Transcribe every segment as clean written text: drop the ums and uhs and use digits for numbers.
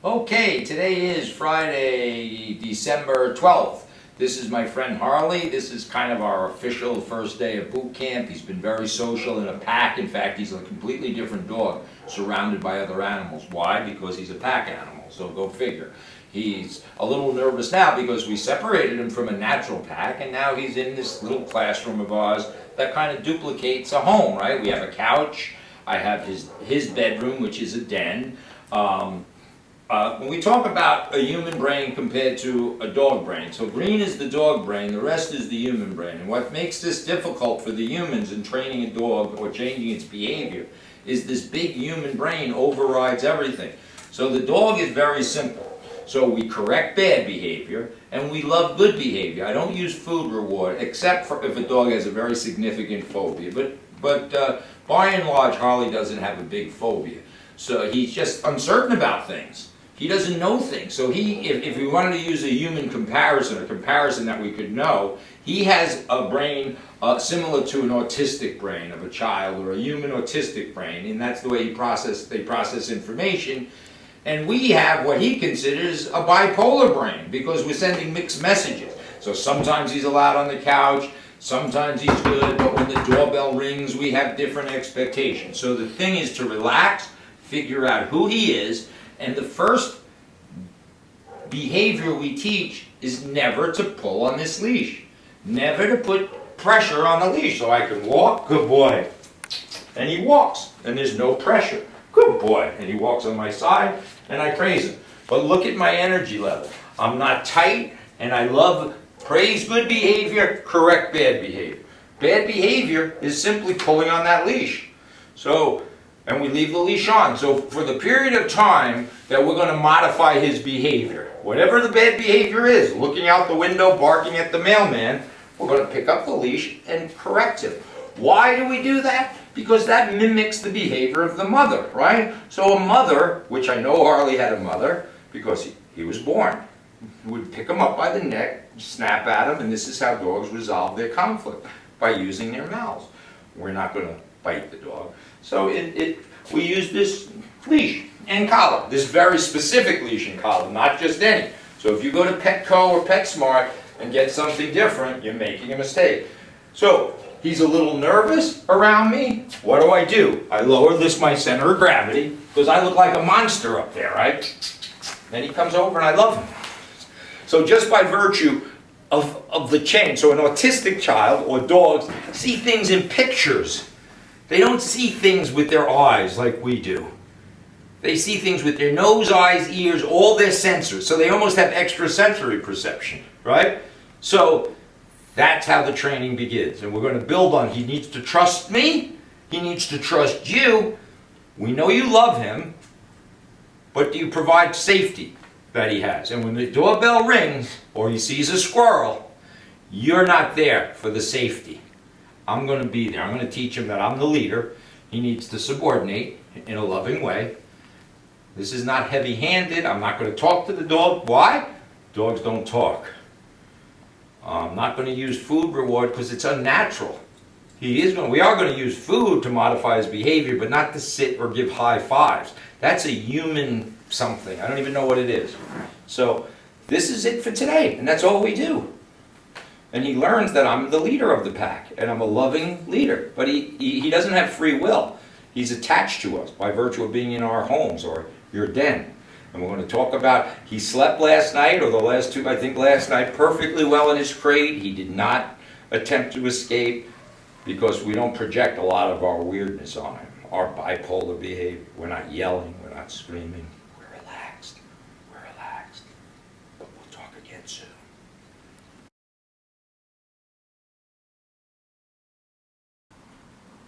Okay, today is Friday, December 12th. This is my friend Harley. This is kind of our official first day of boot camp. He's been very social in a pack. In fact, he's a completely different dog, surrounded by other animals. Why? Because he's a pack animal, so go figure. He's a little nervous now because we separated him from a natural pack, and now he's in this little classroom of ours that kind of duplicates a home, right? We have a couch. I have his bedroom, which is a den. When we talk about a human brain compared to a dog brain, so green is the dog brain, the rest is the human brain. And what makes this difficult for the humans in training a dog or changing its behavior is this big human brain overrides everything. So the dog is very simple. So we correct bad behavior and we love good behavior. I don't use food reward except for if a dog has a very significant phobia. But by and large, Harley doesn't have a big phobia. So he's just uncertain about things. He doesn't know things. So if we wanted to use a human comparison, a comparison that we could know, he has a brain similar to an autistic brain of a child or a human autistic brain, and that's the way they process information. And we have what he considers a bipolar brain because we're sending mixed messages. So sometimes he's allowed on the couch, sometimes he's good, but when the doorbell rings, we have different expectations. So the thing is to relax, figure out who he is, and the first behavior we teach is never to pull on this leash. Never to put pressure on the leash. So I can walk, good boy. And he walks, and there's no pressure. Good boy. And he walks on my side, and I praise him. But look at my energy level. I'm not tight, and I love praise good behavior, correct bad behavior. Bad behavior is simply pulling on that leash. And we leave the leash on. So for the period of time that we're going to modify his behavior, whatever the bad behavior is, looking out the window, barking at the mailman, we're going to pick up the leash and correct him. Why do we do that? Because that mimics the behavior of the mother, right? So a mother, which I know Harley had a mother because he was born, would pick him up by the neck, snap at him, and this is how dogs resolve their conflict, by using their mouths. We're not going to bite the dog. So we use this leash and collar, this very specific leash and collar, not just any. So if you go to Petco or PetSmart and get something different, you're making a mistake. So he's a little nervous around me. What do? I lower my center of gravity because I look like a monster up there, right? Then he comes over and I love him. So just by virtue of the change, so an autistic child or dogs see things in pictures. They don't see things with their eyes like we do. They see things with their nose, eyes, ears, all their sensors. So they almost have extrasensory perception, right? So that's how the training begins. And we're going to build on, he needs to trust me. He needs to trust you. We know you love him, but do you provide safety that he has? And when the doorbell rings or he sees a squirrel, you're not there for the safety. I'm going to be there. I'm going to teach him that I'm the leader. He needs to subordinate in a loving way. This is not heavy-handed. I'm not going to talk to the dog. Why? Dogs don't talk. I'm not going to use food reward because it's unnatural. We are going to use food to modify his behavior, but not to sit or give high fives. That's a human something. I don't even know what it is. So this is it for today, and that's all we do. And he learns that I'm the leader of the pack, and I'm a loving leader. But he doesn't have free will. He's attached to us by virtue of being in our homes or your den. And we're going to talk about, he slept last night, or the last two, I think last night, perfectly well in his crate. He did not attempt to escape because we don't project a lot of our weirdness on him, our bipolar behavior. We're not yelling, we're not screaming. We're relaxed. We're relaxed. But we'll talk again soon.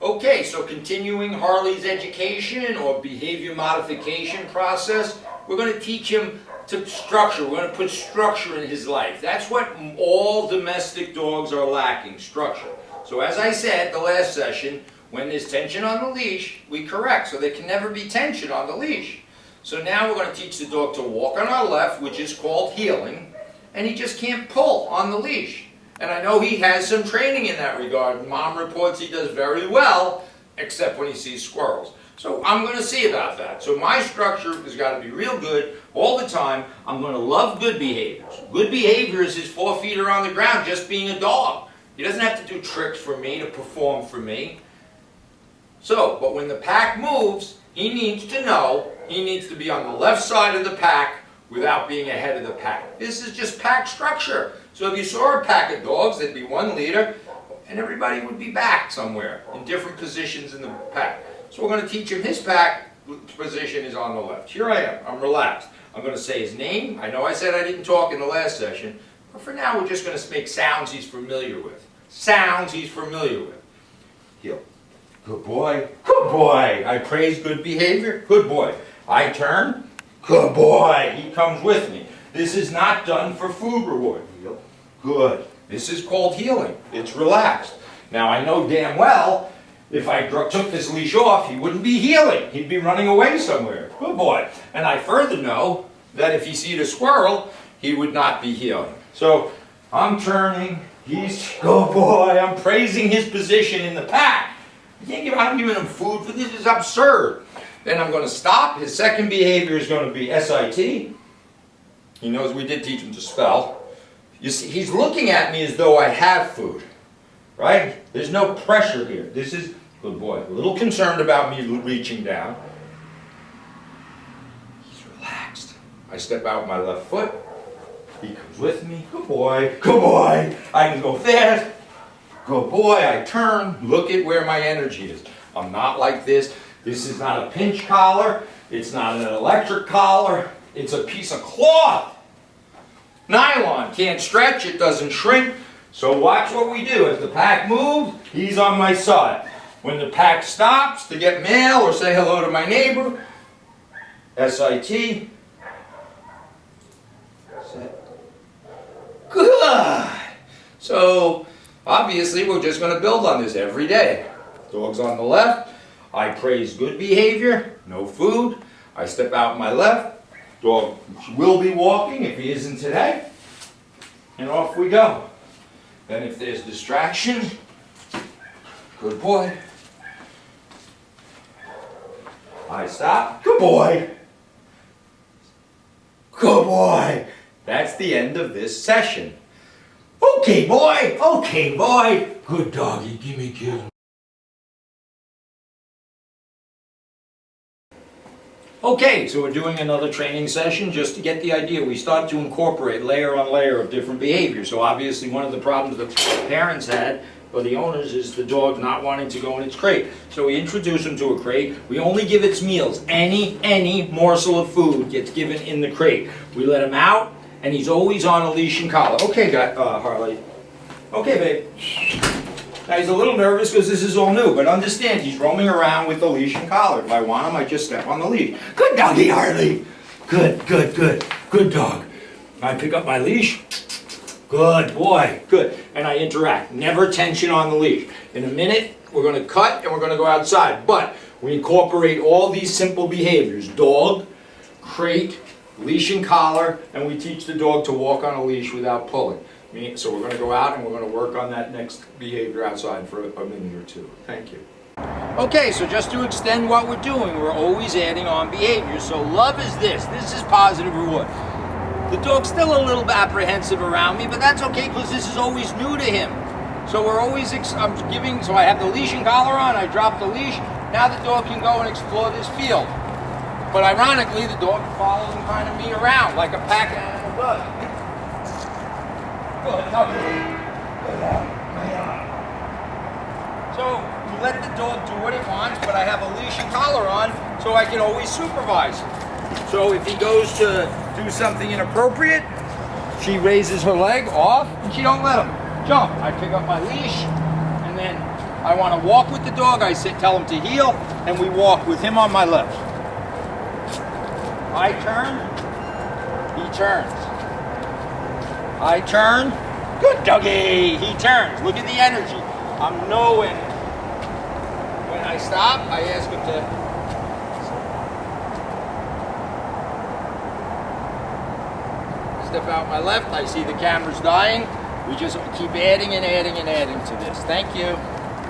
Okay, so continuing Harley's education or behavior modification process, we're going to teach him to structure. We're going to put structure in his life. That's what all domestic dogs are lacking, structure. So as I said the last session, when there's tension on the leash, we correct. So there can never be tension on the leash. So now we're going to teach the dog to walk on our left, which is called heeling, and he just can't pull on the leash. And I know he has some training in that regard. Mom reports he does very well, except when he sees squirrels. So I'm going to see about that. So my structure has got to be real good all the time. I'm going to love good behaviors. Good behaviors is 4 feet around the ground just being a dog. He doesn't have to do tricks for me to perform for me. So, but when the pack moves, he needs to know he needs to be on the left side of the pack without being ahead of the pack. This is just pack structure. So if you saw a pack of dogs, there'd be one leader, and everybody would be back somewhere in different positions in the pack. So we're going to teach him his pack position is on the left. Here I am. I'm relaxed. I'm going to say his name. I know I said I didn't talk in the last session, but for now we're just going to make sounds he's familiar with. Sounds he's familiar with. Heel. Good boy. Good boy. I praise good behavior. Good boy. I turn. Good boy. He comes with me. This is not done for food reward. Heel. Good. This is called healing. It's relaxed. Now I know damn well if I took this leash off, he wouldn't be healing. He'd be running away somewhere. Good boy. And I further know that if he sees a squirrel, he would not be healing. So I'm turning. He's good boy. I'm praising his position in the pack. I'm giving him food for this. Is absurd. Then I'm going to stop. His second behavior is going to be SIT. He knows we did teach him to spell. You see, he's looking at me as though I have food. Right? There's no pressure here. This is, good boy, a little concerned about me reaching down. He's relaxed. I step out my left foot. He comes with me. Good boy. Good boy. I can go fast. Good boy. I turn. Look at where my energy is. I'm not like this. This is not a pinch collar. It's not an electric collar. It's a piece of cloth. Nylon. Can't stretch. It doesn't shrink. So watch what we do. As the pack moves, he's on my side. When the pack stops to get mail or say hello to my neighbor, SIT. Set. Good. So obviously we're just going to build on this every day. Dog's on the left. I praise good behavior. No food. I step out my left. Dog will be walking if he isn't today. And off we go. Then if there's distraction, good boy. I stop. Good boy. Good boy. That's the end of this session. Okay, boy. Okay, boy. Good doggy. Give me a kiss. Okay, so we're doing another training session just to get the idea. We start to incorporate layer on layer of different behaviors. So obviously one of the problems that parents had, or the owners, is the dog not wanting to go in its crate. So we introduce him to a crate. We only give its meals. Any morsel of food gets given in the crate. We let him out, and he's always on a leash and collar. Okay, Harley. Okay, babe. Now he's a little nervous because this is all new, but understand he's roaming around with the leash and collar. If I want him, I just step on the leash. Good doggy, Harley. Good, good, good. Good dog. I pick up my leash. Good boy. Good. And I interact. Never tension on the leash. In a minute, we're going to cut and we're going to go outside. But we incorporate all these simple behaviors. Dog, crate, leash and collar, and we teach the dog to walk on a leash without pulling. So we're going to go out and we're going to work on that next behavior outside for a minute or two. Thank you. Okay, so just to extend what we're doing, we're always adding on behaviors. So love is this. This is positive reward. The dog's still a little apprehensive around me, but that's okay because this is always new to him. So we're always, I'm giving, so I have the leash and collar on, I drop the leash. Now the dog can go and explore this field. But ironically, the dog follows kind of me around like a pack animal does. Good. So we let the dog do what it wants, but I have a leash and collar on so I can always supervise him. So if he goes to do something inappropriate, she raises her leg off and she don't let him jump. I pick up my leash and then I want to walk with the dog. I tell him to heel and we walk with him on my left. I turn, he turns. I turn, good doggy, he turns. Look at the energy. I'm knowing. When I stop, I ask him to step out my left. I see the camera's dying. We just keep adding and adding and adding to this. Thank you.